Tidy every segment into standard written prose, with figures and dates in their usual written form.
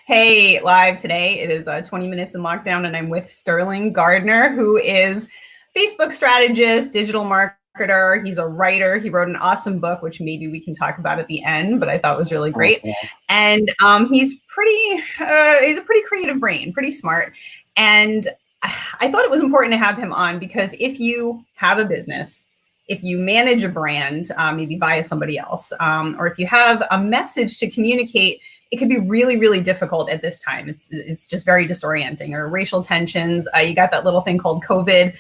Hey, live today. It is 20 minutes in lockdown, and I'm with Stirling Gardner, who is Facebook strategist, digital marketer. He's a writer. He wrote an awesome book, which maybe we can talk about at the end, but I thought was really great. And he's a pretty creative brain, pretty smart. And I thought it was important to have him on because if you have a business, if you manage a brand, maybe via somebody else, or if you have a message to communicate, it could be really, really difficult at this time. It's just very disorienting. Or racial tensions. You got that little thing called COVID.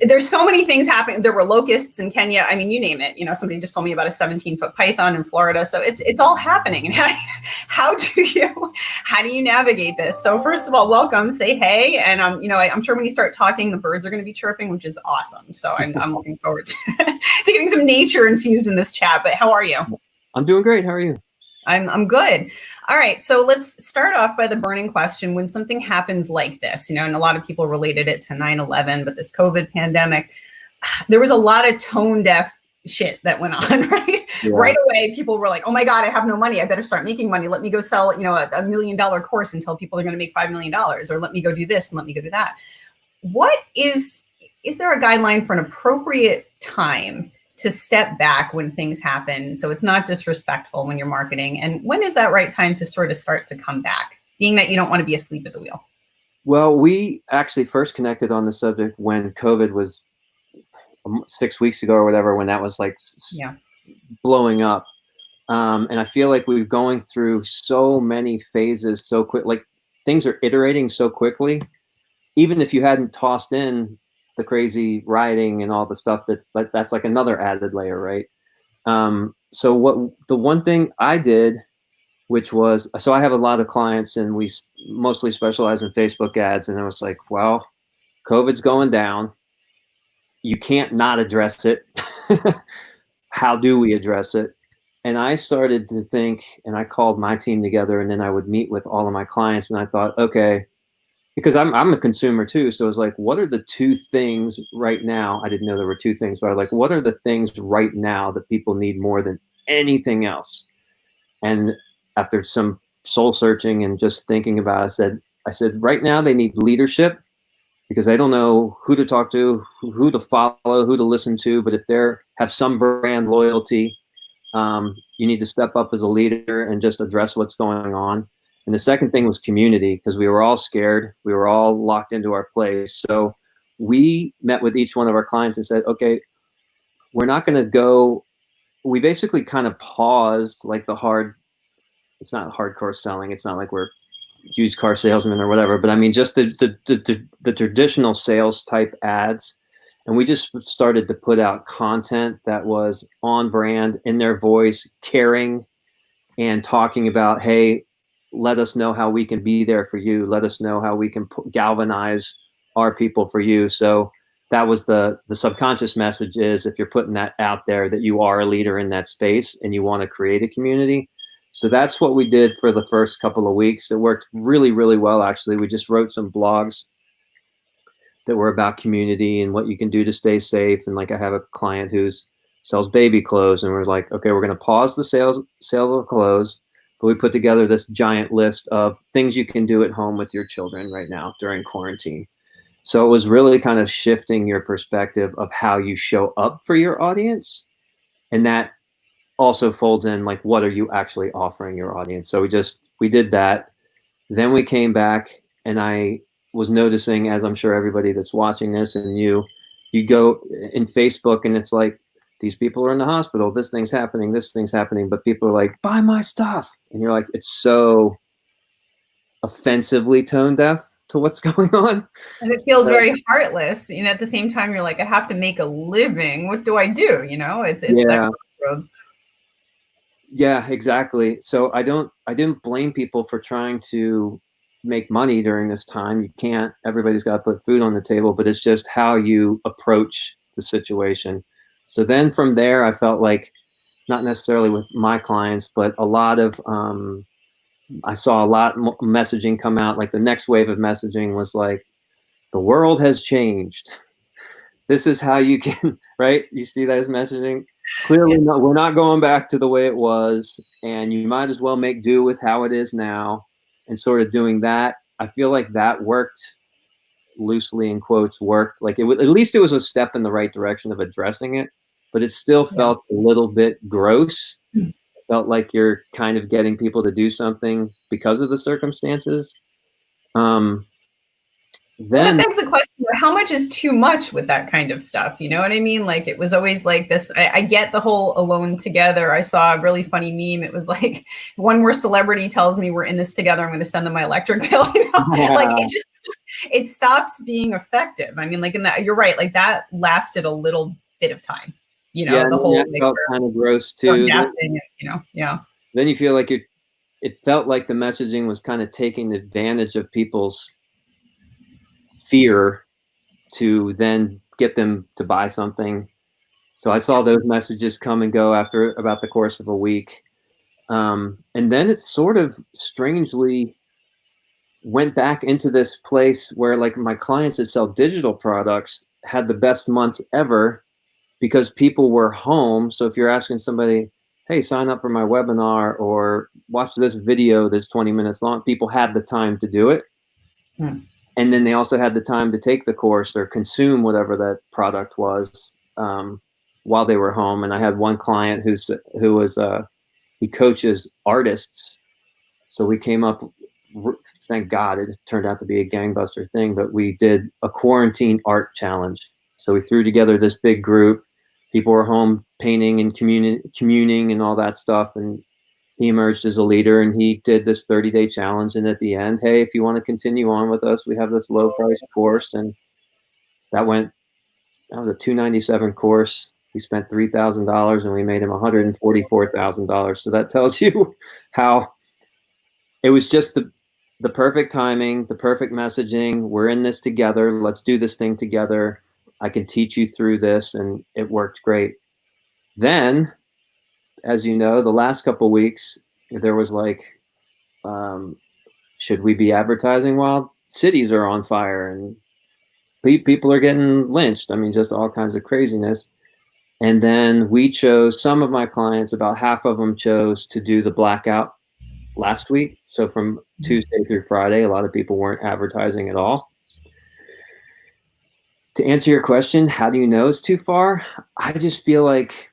There's so many things happening. There were locusts in Kenya. I mean, you name it. You know, somebody just told me about a 17-foot python in Florida. So it's all happening. And how do you navigate this? So first of all, welcome. Say hey. And I'm sure when you start talking, the birds are going to be chirping, which is awesome. So I'm looking forward to getting some nature infused in this chat. But how are you? I'm doing great. How are you? I'm good. All right. So let's start off by the burning question. When something happens like this, and a lot of people related it to 9/11, but this COVID pandemic, there was a lot of tone deaf shit that went on, right? Yeah. Right away, people were like, oh my God, I have no money. I better start making money. Let me go sell, a $1 million course and tell people they're going to make $5 million, or let me go do this and let me go do that. Is there a guideline for an appropriate time to step back when things happen, so it's not disrespectful when you're marketing? And when is that right time to sort of start to come back, being that you don't want to be asleep at the wheel? Well, we actually first connected on the subject when COVID was 6 weeks ago or whatever, when that was like blowing up. And I feel like we're going through so many phases so quick, like things are iterating so quickly. Even if you hadn't tossed in the crazy rioting and all the stuff that's like another added layer, right? So the one thing I did, which was, so I have a lot of clients and we mostly specialize in Facebook ads, and I was like, well, COVID's going down. You can't not address it. How do we address it? And I started to think, and I called my team together, and then I would meet with all of my clients, and I thought, okay, because I'm a consumer too. So it's like, what are the two things right now? I didn't know there were two things, but I was like, what are the things right now that people need more than anything else? And after some soul searching and just thinking about it, I said, right now they need leadership, because they don't know who to talk to, who to follow, who to listen to. But if they have some brand loyalty, you need to step up as a leader and just address what's going on. And the second thing was community, because we were all scared. We were all locked into our place. So we met with each one of our clients and said, okay, we're not going to go. We basically kind of paused like it's not hardcore selling. It's not like we're used car salesmen or whatever, but I mean, just the traditional sales type ads. And we just started to put out content that was on brand, in their voice, caring, and talking about, hey, let us know how we can be there for you. Let us know how we can galvanize our people for you. So that was the subconscious message, is if you're putting that out there, that you are a leader in that space and you want to create a community. So that's what we did for the first couple of weeks. It worked really, really well, actually. We just wrote some blogs that were about community and what you can do to stay safe. And like, I have a client who sells baby clothes, and we're like, okay, we're going to pause the sale of clothes, but we put together this giant list of things you can do at home with your children right now during quarantine. So it was really kind of shifting your perspective of how you show up for your audience. And that also folds in, like, what are you actually offering your audience? So we did that. Then we came back, and I was noticing, as I'm sure everybody that's watching this, and you go in Facebook, and it's like, these people are in the hospital, this thing's happening, but people are like, buy my stuff. And you're like, it's so offensively tone deaf to what's going on. And it feels very heartless. At the same time, you're like, I have to make a living. What do I do? It's that crossroads. Yeah, exactly. So I didn't blame people for trying to make money during this time. You can't, everybody's got to put food on the table, but it's just how you approach the situation. So then from there, I felt like, not necessarily with my clients, but a lot of, I saw a lot more messaging come out. Like, the next wave of messaging was like, the world has changed. This is how you can, right? You see that as messaging? Clearly, no, we're not going back to the way it was, and you might as well make do with how it is now. and sort of doing that. I feel like that worked, loosely in quotes, worked. Like at least it was a step in the right direction of addressing it, but it still felt a little bit gross. Felt like you're kind of getting people to do something because of the circumstances. Well, that begs the question, how much is too much with that kind of stuff? You know what I mean? Like, it was always like this. I get the whole alone together. I saw a really funny meme. It was like, one more celebrity tells me we're in this together, I'm going to send them my electric bill. You know? Yeah. Like, it stops being effective. I mean, like, in that, you're right. Like, that lasted a little bit of time. You know, the whole, that felt kind of gross too. Then you feel like it felt like the messaging was kind of taking advantage of people's fear to then get them to buy something. So I saw those messages come and go after about the course of a week. And then it sort of strangely went back into this place where, like, my clients that sell digital products had the best months ever because people were home. So if you're asking somebody, hey, sign up for my webinar or watch this video that's 20 minutes long, people had the time to do it. And then they also had the time to take the course or consume whatever that product was while they were home. And I had one client he coaches artists. So we came up, thank God, it turned out to be a gangbuster thing, but we did a quarantine art challenge. So we threw together this big group. People were home painting and communing and all that stuff. And he emerged as a leader, and he did this 30-day challenge. And at the end, hey, if you want to continue on with us, we have this low price course. And that was a $297 course. We spent $3,000 and we made him $144,000. So that tells you how it was just the perfect timing, the perfect messaging. We're in this together. Let's do this thing together. I can teach you through this. And it worked great. Then, as you know, the last couple of weeks, there was like, should we be advertising while cities are on fire and people are getting lynched? I mean, just all kinds of craziness. And then some of my clients, about half of them chose to do the blackout last week. So from Tuesday through Friday, a lot of people weren't advertising at all. To answer your question, how do you know it's too far? I just feel like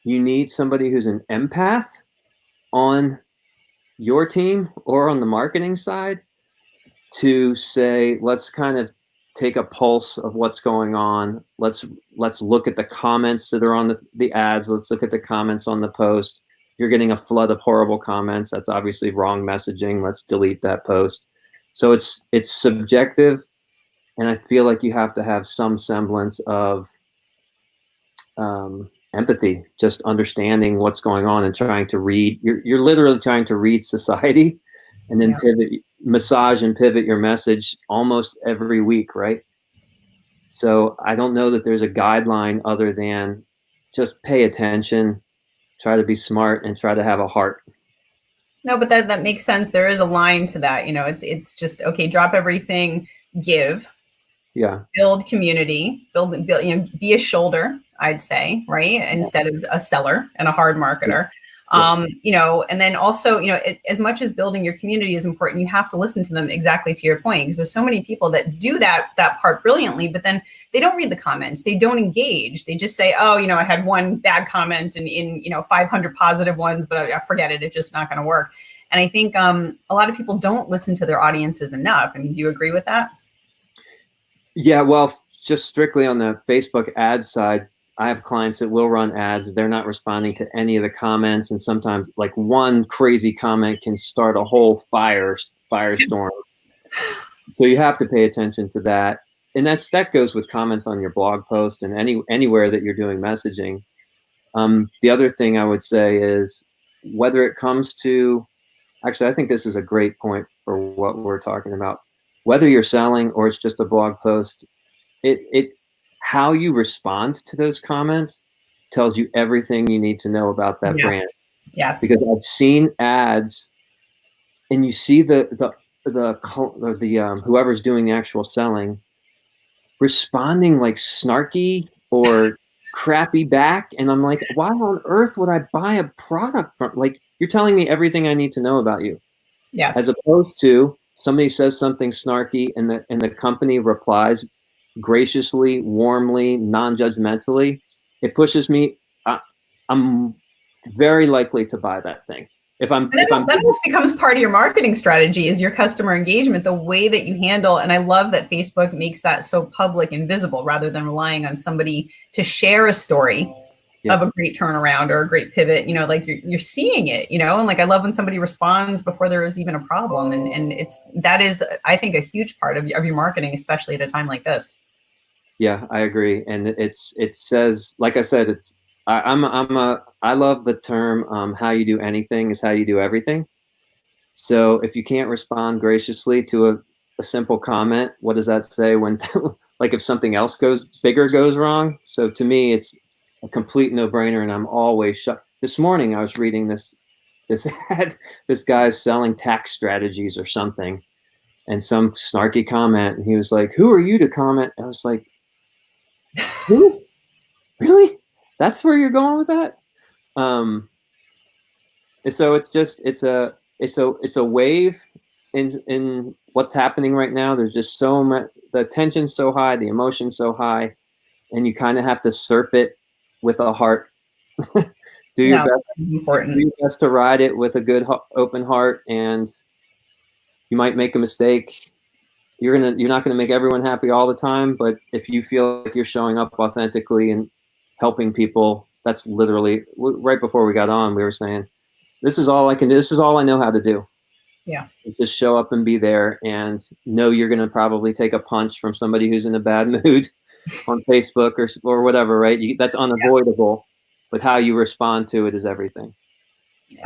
you need somebody who's an empath on your team or on the marketing side to say, let's kind of take a pulse of what's going on. Let's look at the comments that are on the ads. Let's look at the comments on the post. You're getting a flood of horrible comments. That's obviously wrong messaging. Let's delete that post. So it's subjective. And I feel like you have to have some semblance of empathy, just understanding what's going on and trying to read. You're literally trying to read society and then massage and pivot your message almost every week, right? So I don't know that there's a guideline other than just pay attention, try to be smart, and try to have a heart. No, but that makes sense. There is a line to that. You know, it's just, okay, drop everything, give. Yeah. Build community, build, you know, be a shoulder, I'd say, right? Instead of a seller and a hard marketer. You know, and then also, you know, as much as building your community is important, you have to listen to them, exactly to your point, because there's so many people that do that part brilliantly, but then they don't read the comments, they don't engage, they just say, oh, you know, I had one bad comment in you know 500 positive ones, but I forget it, it's just not going to work. And I think a lot of people don't listen to their audiences enough. I mean, do you agree with that? Yeah, well, just strictly on the Facebook ads side, I have clients that will run ads. They're not responding to any of the comments. And sometimes like one crazy comment can start a whole firestorm. So you have to pay attention to that. And that goes with comments on your blog post and anywhere that you're doing messaging. The other thing I would say is whether it comes to, actually, I think this is a great point for what we're talking about. Whether you're selling or it's just a blog post, how you respond to those comments tells you everything you need to know about that brand. Yes. Because I've seen ads, and you see the whoever's doing the actual selling responding like snarky or crappy back, and I'm like, why on earth would I buy a product from? Like, you're telling me everything I need to know about you. Yes. As opposed to somebody says something snarky and the company replies graciously, warmly, non-judgmentally, it pushes me. I'm very likely to buy that thing. That almost becomes part of your marketing strategy, is your customer engagement, the way that you handle. And I love that Facebook makes that so public and visible, rather than relying on somebody to share a story of a great turnaround or a great pivot. You know, like you're seeing it, you know, and like, I love when somebody responds before there is even a problem. And that is, I think, a huge part of your marketing, especially at a time like this. Yeah, I agree. And it says, like I said, I love the term, how you do anything is how you do everything. So if you can't respond graciously to a simple comment, what does that say when, like, if something else goes wrong? So to me, it's a complete no-brainer, and I'm always shocked. This morning I was reading this ad, this guy's selling tax strategies or something, and some snarky comment, and he was like, "Who are you to comment?" I was like, "Who? Really? That's where you're going with that?" And so it's a wave in what's happening right now. There's just so much, the tension's so high, the emotion's so high, and you kind of have to surf it with a heart. Do your best. It's important. Do your best to ride it with a good open heart, and you might make a mistake. You're not gonna make everyone happy all the time, but if you feel like you're showing up authentically and helping people, that's literally, right before we got on, we were saying, this is all I can do. This is all I know how to do. Yeah. Just show up and be there, and know you're going to probably take a punch from somebody who's in a bad mood on Facebook or whatever, right? That's unavoidable, but how you respond to it is everything.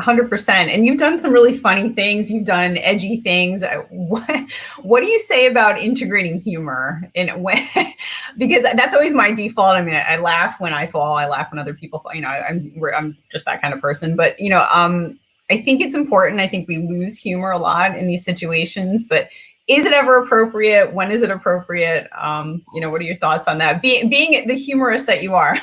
100%. And you've done some really funny things. You've done edgy things. What do you say about integrating humor in when, because that's always my default. I mean, I laugh when I fall. I laugh when other people fall. You know, I'm just that kind of person. But, you know, I think it's important. I think we lose humor a lot in these situations, but is it ever appropriate? When is it appropriate? You know, what are your thoughts on that? Being the humorist that you are.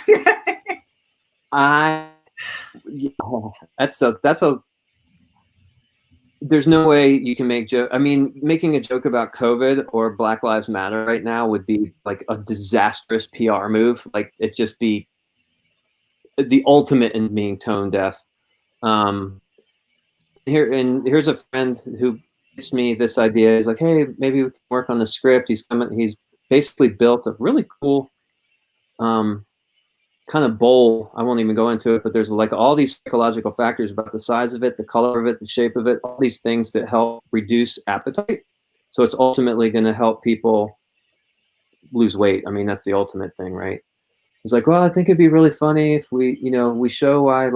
There's no way you can make joke. I mean, making a joke about COVID or Black Lives Matter right now would be like a disastrous PR move. Like, it'd just be the ultimate in being tone deaf. Here's a friend who gives me this idea. He's like, hey, maybe we can work on the script. He's basically built a really cool kind of bowl. I won't even go into it, but there's like all these psychological factors about the size of it, the color of it, the shape of it, all these things that help reduce appetite. So it's ultimately going to help people lose weight. I mean, that's the ultimate thing, right? He's like, well, I think it'd be really funny if we show why,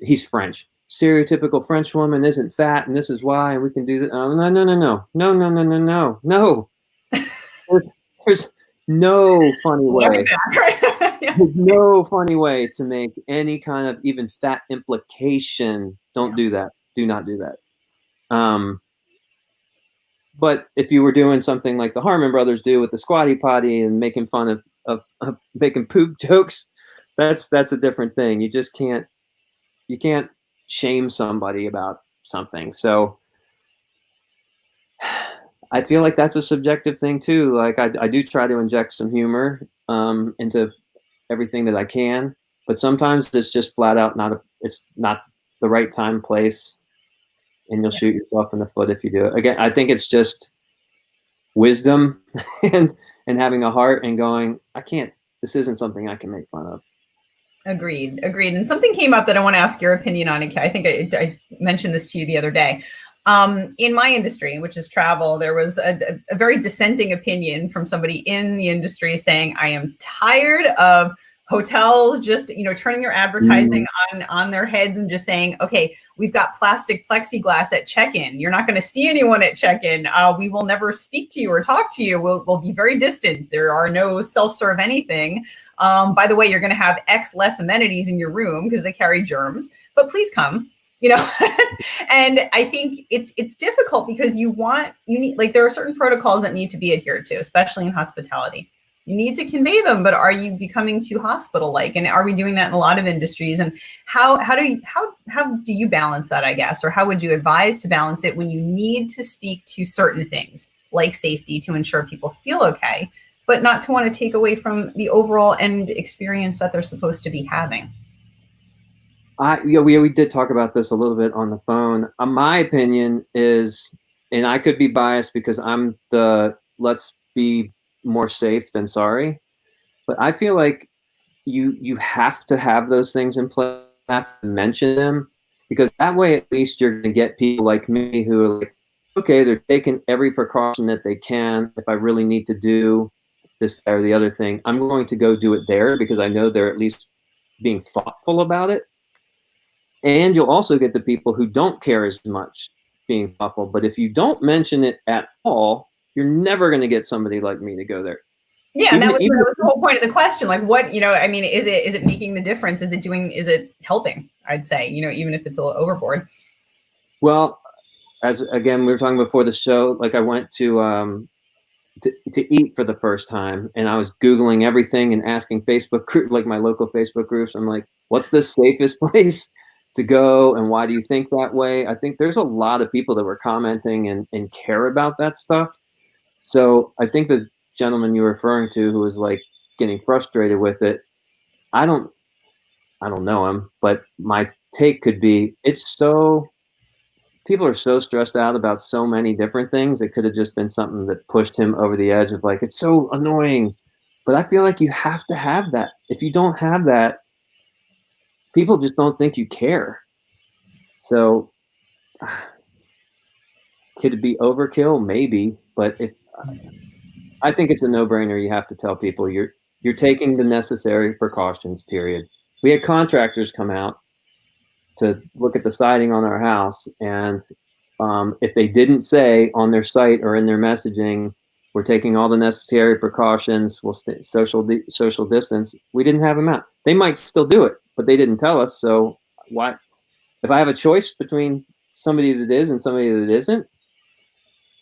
he's French. Stereotypical French woman isn't fat, and this is why, and we can do that. No. There's no funny way. There's no funny way to make any kind of even fat implication. Don't do that. Do not do that. But if you were doing something like the Harmon brothers do with the squatty potty and making fun of making poop jokes, that's a different thing. You just can't shame somebody about something. So I feel like that's a subjective thing too. Like, I do try to inject some humor into everything that I can, but sometimes it's just flat out it's not the right time, place, and you'll shoot yourself in the foot if you do it. Again, I think it's just wisdom and having a heart and going, this isn't something I can make fun of. Agreed. And something came up that I want to ask your opinion on. I think I mentioned this to you the other day. In my industry, which is travel, there was a very dissenting opinion from somebody in the industry saying, I am tired of hotels just, turning their advertising on their heads and just saying, okay, we've got plastic plexiglass at check-in. You're not going to see anyone at check-in. We will never speak to you or talk to you. We'll be very distant. There are no self-serve anything. By the way, you're going to have X less amenities in your room because they carry germs, but please come. And I think it's difficult because you need, like, there are certain protocols that need to be adhered to, especially in hospitality. you need to convey them, but are you becoming too hospital-like? And are we doing that in a lot of industries? And how do you balance that, I guess? Or how would you advise to balance it when you need to speak to certain things like safety to ensure people feel okay, but not to want to take away from the overall end experience that they're supposed to be having? We did talk about this a little bit on the phone. My opinion is, and I could be biased because I'm the let's be more safe than sorry, but I feel like you have to have those things in place, have to mention them, because that way at least you're going to get people like me who are like, okay, they're taking every precaution that they can. If I really need to do this or the other thing, I'm going to go do it there because I know they're at least being thoughtful about it. And you'll also get the people who don't care as much being thoughtful. But if you don't mention it at all, you're never going to get somebody like me to go there. Yeah, and that was the whole point of the question. Like, what, I mean, is it making the difference? Is it helping? I'd say, even if it's a little overboard. Well, as again, we were talking before the show, like I went to eat for the first time, and I was Googling everything and asking Facebook group, like my local Facebook groups. I'm like, what's the safest place to go, and why do you think that way? I think there's a lot of people that were commenting and care about that stuff. So I think the gentleman you're referring to who was like getting frustrated with it, I don't know him, but my take could be people are so stressed out about so many different things. It could have just been something that pushed him over the edge of like, it's so annoying. But I feel like you have to have that. If you don't have that, people just don't think you care. So could it be overkill? Maybe, but I think it's a no-brainer. You have to tell people you're taking the necessary precautions, period. We had contractors come out to look at the siding on our house, and if they didn't say on their site or in their messaging, we're taking all the necessary precautions, we'll stay social distance, we didn't have them out. They might still do it, but they didn't tell us. So why? If I have a choice between somebody that is and somebody that isn't,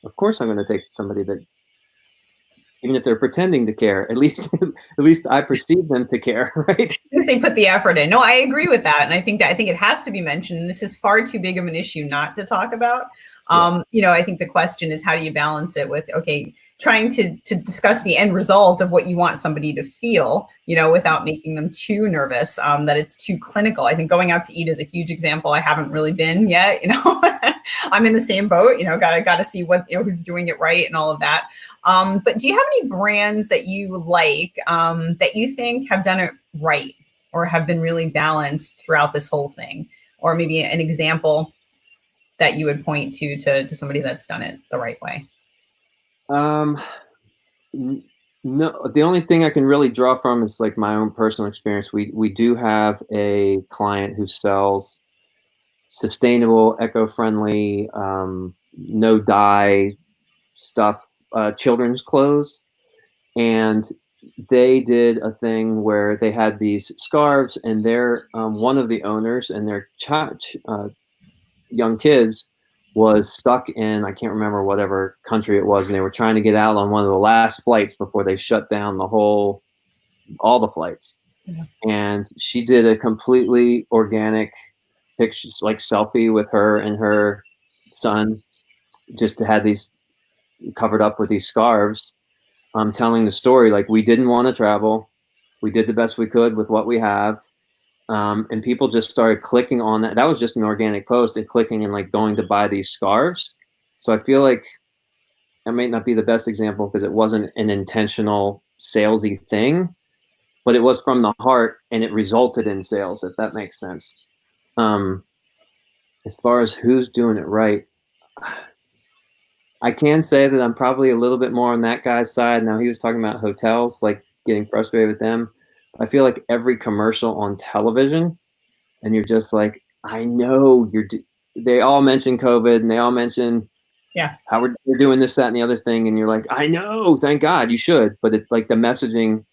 of course I'm going to take somebody that, even if they're pretending to care, at least I perceive them to care, right? They put the effort in. No, I agree with that. And I think it has to be mentioned. And this is far too big of an issue not to talk about. I think the question is, how do you balance it with, okay, trying to discuss the end result of what you want somebody to feel, without making them too nervous, that it's too clinical. I think going out to eat is a huge example. I haven't really been yet, I'm in the same boat, gotta see what, who's doing it right and all of that. But do you have any brands that you like, that you think have done it right or have been really balanced throughout this whole thing? Or maybe an example that you would point to somebody that's done it the right way? No, the only thing I can really draw from is like my own personal experience. We do have a client who sells sustainable, eco-friendly, no dye stuff, children's clothes, and they did a thing where they had these scarves, and they're one of the owners and their young kids was stuck in, I can't remember whatever country it was, and they were trying to get out on one of the last flights before they shut down all the flights. Yeah. And she did a completely organic picture, like selfie with her and her son, just had these covered up with these scarves, telling the story like, we didn't want to travel, we did the best we could with what we have. And people just started clicking on that. That was just an organic post, and clicking and like going to buy these scarves. So I feel like that may not be the best example because it wasn't an intentional salesy thing, but it was from the heart and it resulted in sales, if that makes sense. As far as who's doing it right, I can say that I'm probably a little bit more on that guy's side. Now, he was talking about hotels, like getting frustrated with them. I feel like every commercial on television, and you're just like, I know they all mention COVID, and they all mention how we're doing this, that, and the other thing. And you're like, I know, thank God you should. But it's like the messaging,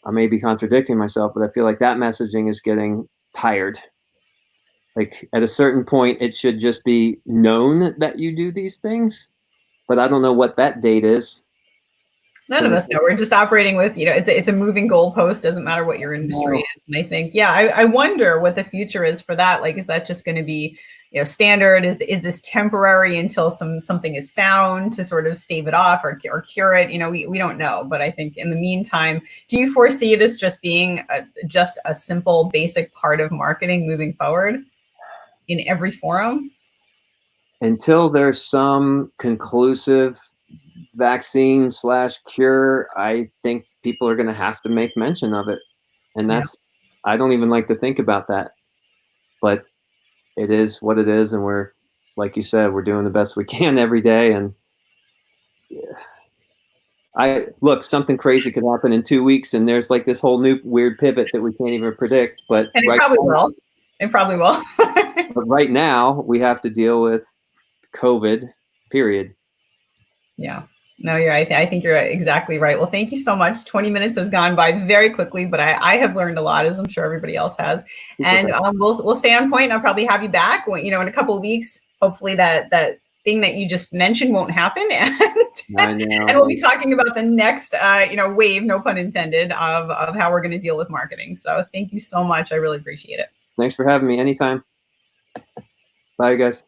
I may be contradicting myself, but I feel like that messaging is getting tired. Like at a certain point, it should just be known that you do these things, but I don't know what that date is. None of us know. We're just operating with, it's a moving goalpost. Doesn't matter what your industry is. And I think, I wonder what the future is for that. Like, is that just going to be, standard? Is this temporary until something is found to sort of stave it off or cure it? We don't know. But I think in the meantime, do you foresee this just being just a simple, basic part of marketing moving forward in every forum? Until there's some conclusive vaccine / cure, I think people are going to have to make mention of it. And that's, I don't even like to think about that, but it is what it is. And we're, like you said, we're doing the best we can every day. And look, something crazy could happen in 2 weeks and there's like this whole new weird pivot that we can't even predict, but and it probably will. But right now we have to deal with COVID, period. Yeah. No, I think you're exactly right. Well, thank you so much. 20 minutes has gone by very quickly, but I have learned a lot, as I'm sure everybody else has. And we'll stay on point. I'll probably have you back in a couple of weeks. Hopefully that thing that you just mentioned won't happen. And we'll be talking about the next, wave, no pun intended, of how we're going to deal with marketing. So thank you so much. I really appreciate it. Thanks for having me anytime. Bye, guys.